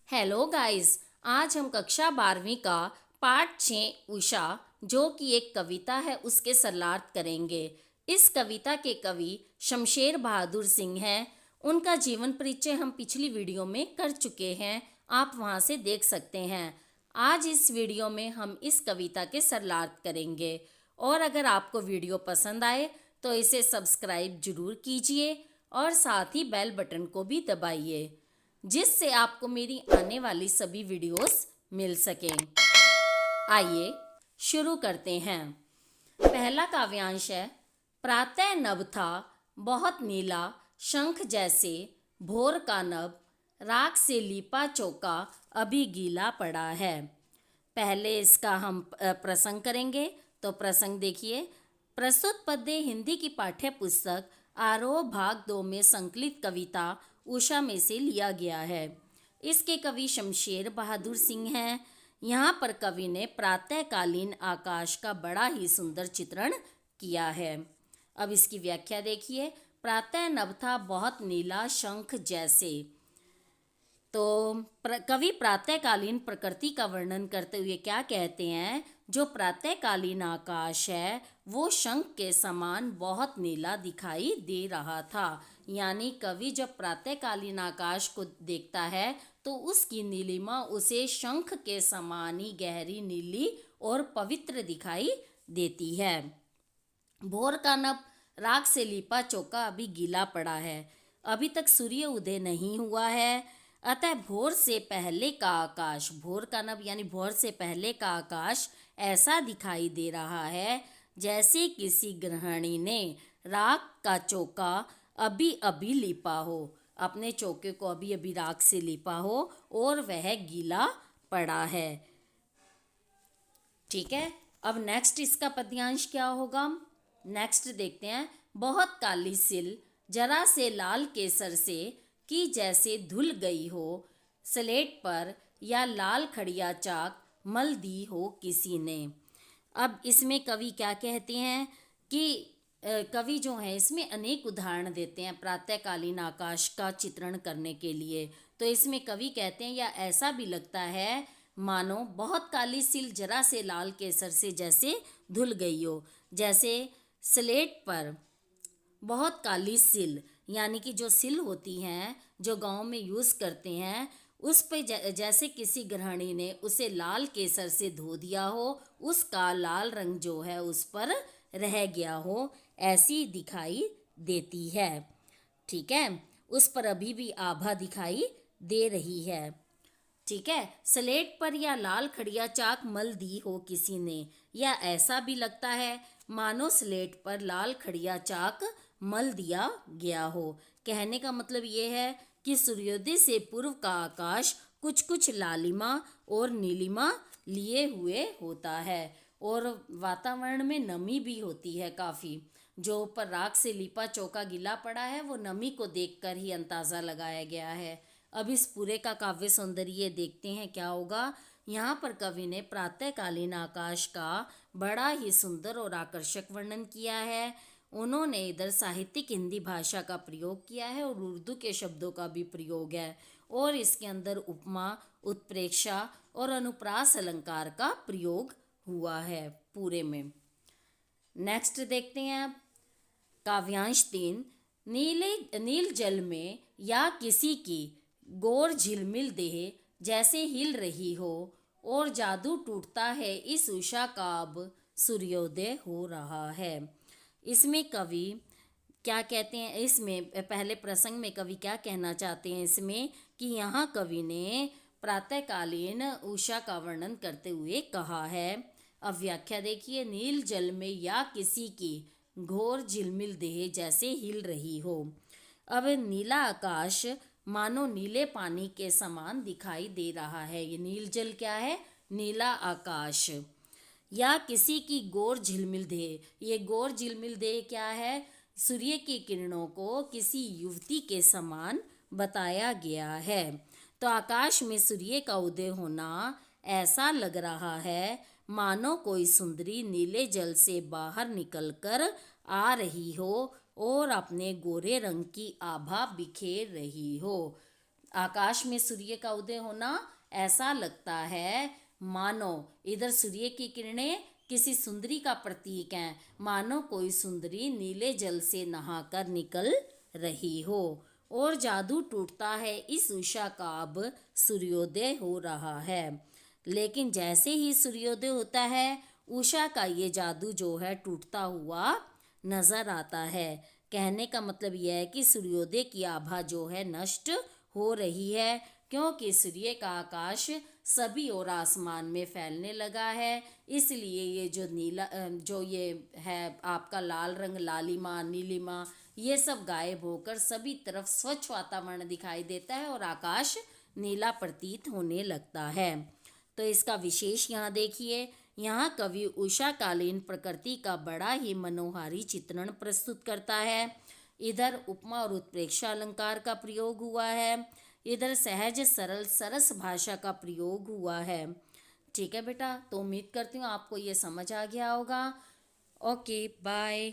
Hello guys. आज हम कक्षा 12वीं का पाठ 6 उषा जो कि एक कविता है उसके शरणार्थ करेंगे। इस कविता के कवि शमशेर बहादुर सिंह हैं। उनका जीवन परिचय हम पिछली वीडियो में कर चुके हैं, आप वहां से देख सकते हैं। आज इस वीडियो में हम इस कविता के शरणार्थ करेंगे और अगर आपको वीडियो पसंद आए तो इसे सब्सक्राइब जरूर कीजिए और साथ ही बेल बटन को भी दबाइए जिससे आपको मेरी आने वाली सभी वीडियोस मिल सकें। आइए शुरू करते हैं। पहला काव्यांश है। प्रातः नभ था बहुत नीला, शंख जैसे भोर का नभ, राख से लीपा चौका अभी गीला पड़ा है। पहले इसका हम प्रसंग करेंगे। तो प्रसंग देखिए। प्रस्तुत पद्य हिंदी की पाठ्य पुस्तक आरोह भाग 2 में संकलित कविता उषा में से लिया गया है। इसके कवि शमशेर बहादुर सिंह हैं। यहाँ पर कवि ने प्रातःकालीन आकाश का बड़ा ही सुंदर चित्रण किया है। अब इसकी व्याख्या देखिए। प्रातः नभ था बहुत नीला, शंख जैसे। तो कवि प्रातःकालीन प्रकृति का वर्णन करते हुए क्या कहते हैं, जो प्रातःकालीन आकाश है वो शंख के समान बहुत नीला दिखाई दे रहा था। यानी कवि जब प्रातःकालीन आकाश को देखता है तो उसकी नीलिमा उसे शंख के समान ही गहरी नीली और पवित्र दिखाई देती है। भोर का नभ, राख से लीपा चौका अभी गीला पड़ा है। अभी तक सूर्य उदय नहीं हुआ है, अतः भोर से पहले का आकाश, भोर का नभ यानी भोर से पहले का आकाश ऐसा दिखाई दे रहा है जैसे किसी गृहिणी ने राख का चौका अभी अभी लीपा हो, अपने चौके को अभी अभी राख से लीपा हो और वह गीला पड़ा है। ठीक है। अब नेक्स्ट इसका पद्यांश क्या होगा, नेक्स्ट देखते हैं। बहुत काली सिल जरा से लाल केसर से, कि जैसे धुल गई हो स्लेट पर, या लाल खड़िया चाक मल दी हो किसी ने। अब इसमें कवि क्या कहते हैं कि कवि जो है इसमें अनेक उदाहरण देते हैं प्रातःकालीन आकाश का चित्रण करने के लिए। तो इसमें कवि कहते हैं या ऐसा भी लगता है मानो बहुत काली सिल जरा से लाल केसर से जैसे धुल गई हो। जैसे स्लेट पर बहुत काली सिल, यानी कि जो सिल होती हैं जो गांव में यूज़ करते हैं, उस पे जैसे किसी गृहिणी ने उसे लाल केसर से धो दिया हो, उसका लाल रंग जो है उस पर रह गया हो, ऐसी दिखाई देती है। ठीक है। उस पर अभी भी आभा दिखाई दे रही है। ठीक है। स्लेट पर या लाल खड़िया चाक मल दी हो किसी ने, या ऐसा भी लगता है मानो स्लेट पर लाल खड़िया चाक मल दिया गया हो। कहने का मतलब ये है कि सूर्योदय से पूर्व का आकाश कुछ कुछ लालिमा और नीलिमा लिए हुए होता है और वातावरण में नमी भी होती है काफ़ी। जो ऊपर राख से लिपा चौका गीला पड़ा है वो नमी को देखकर ही अंदाज़ा लगाया गया है। अब इस पूरे का काव्य सौंदर्य देखते हैं क्या होगा। यहाँ पर कवि ने प्रातःकालीन आकाश का बड़ा ही सुंदर और आकर्षक वर्णन किया है। उन्होंने इधर साहित्यिक हिंदी भाषा का प्रयोग किया है और उर्दू के शब्दों का भी प्रयोग है, और इसके अंदर उपमा, उत्प्रेक्षा और अनुप्रास अलंकार का प्रयोग हुआ है पूरे में। नेक्स्ट देखते हैं अब काव्यांश 3। नील जल में या किसी की गोर झिलमिल देह जैसे हिल रही हो, और जादू टूटता है इस उषा का अब सूर्योदय हो रहा है। इसमें कवि क्या कहते हैं, इसमें पहले प्रसंग में कवि क्या कहना चाहते हैं इसमें कि यहाँ कवि ने प्रातःकालीन उषा का वर्णन करते हुए कहा है। अब व्याख्या देखिए। नील जल में या किसी की घोर झिलमिल देह जैसे हिल रही हो। अब नीला आकाश मानो नीले पानी के समान दिखाई दे रहा है। ये नील जल क्या है, नीला आकाश। या किसी की गोर झिलमिल देह, ये गोर झिलमिल देह क्या है, सूर्य की किरणों को किसी युवती के समान बताया गया है। तो आकाश में सूर्य का उदय होना ऐसा लग रहा है मानो कोई सुंदरी नीले जल से बाहर निकलकर आ रही हो और अपने गोरे रंग की आभा बिखेर रही हो। आकाश में सूर्य का उदय होना ऐसा लगता है मानो इधर सूर्य की किरणें किसी सुंदरी का प्रतीक हैं, मानो कोई सुंदरी नीले जल से नहाकर निकल रही हो। और जादू टूटता है इस उषा का, अब सूर्योदय हो रहा है। लेकिन जैसे ही सूर्योदय होता है, उषा का ये जादू जो है टूटता हुआ नजर आता है। कहने का मतलब यह है कि सूर्योदय की आभा जो है नष्ट हो रही है, क्योंकि सूर्य का आकाश सभी और आसमान में फैलने लगा है। इसलिए ये जो जो ये है आपका लाल रंग, लालिमा, नीलिमा, ये सब गायब होकर सभी तरफ स्वच्छ वातावरण दिखाई देता है और आकाश नीला प्रतीत होने लगता है। तो इसका विशेष यहाँ देखिए, यहाँ कवि उषाकालीन प्रकृति का बड़ा ही मनोहारी चित्रण प्रस्तुत करता है। इधर उपमा और उत्प्रेक्षा अलंकार का प्रयोग हुआ है, इधर सहज सरल सरस भाषा का प्रयोग हुआ है। ठीक है बेटा, तो उम्मीद करती हूँ आपको ये समझ आ गया होगा। Okay, bye.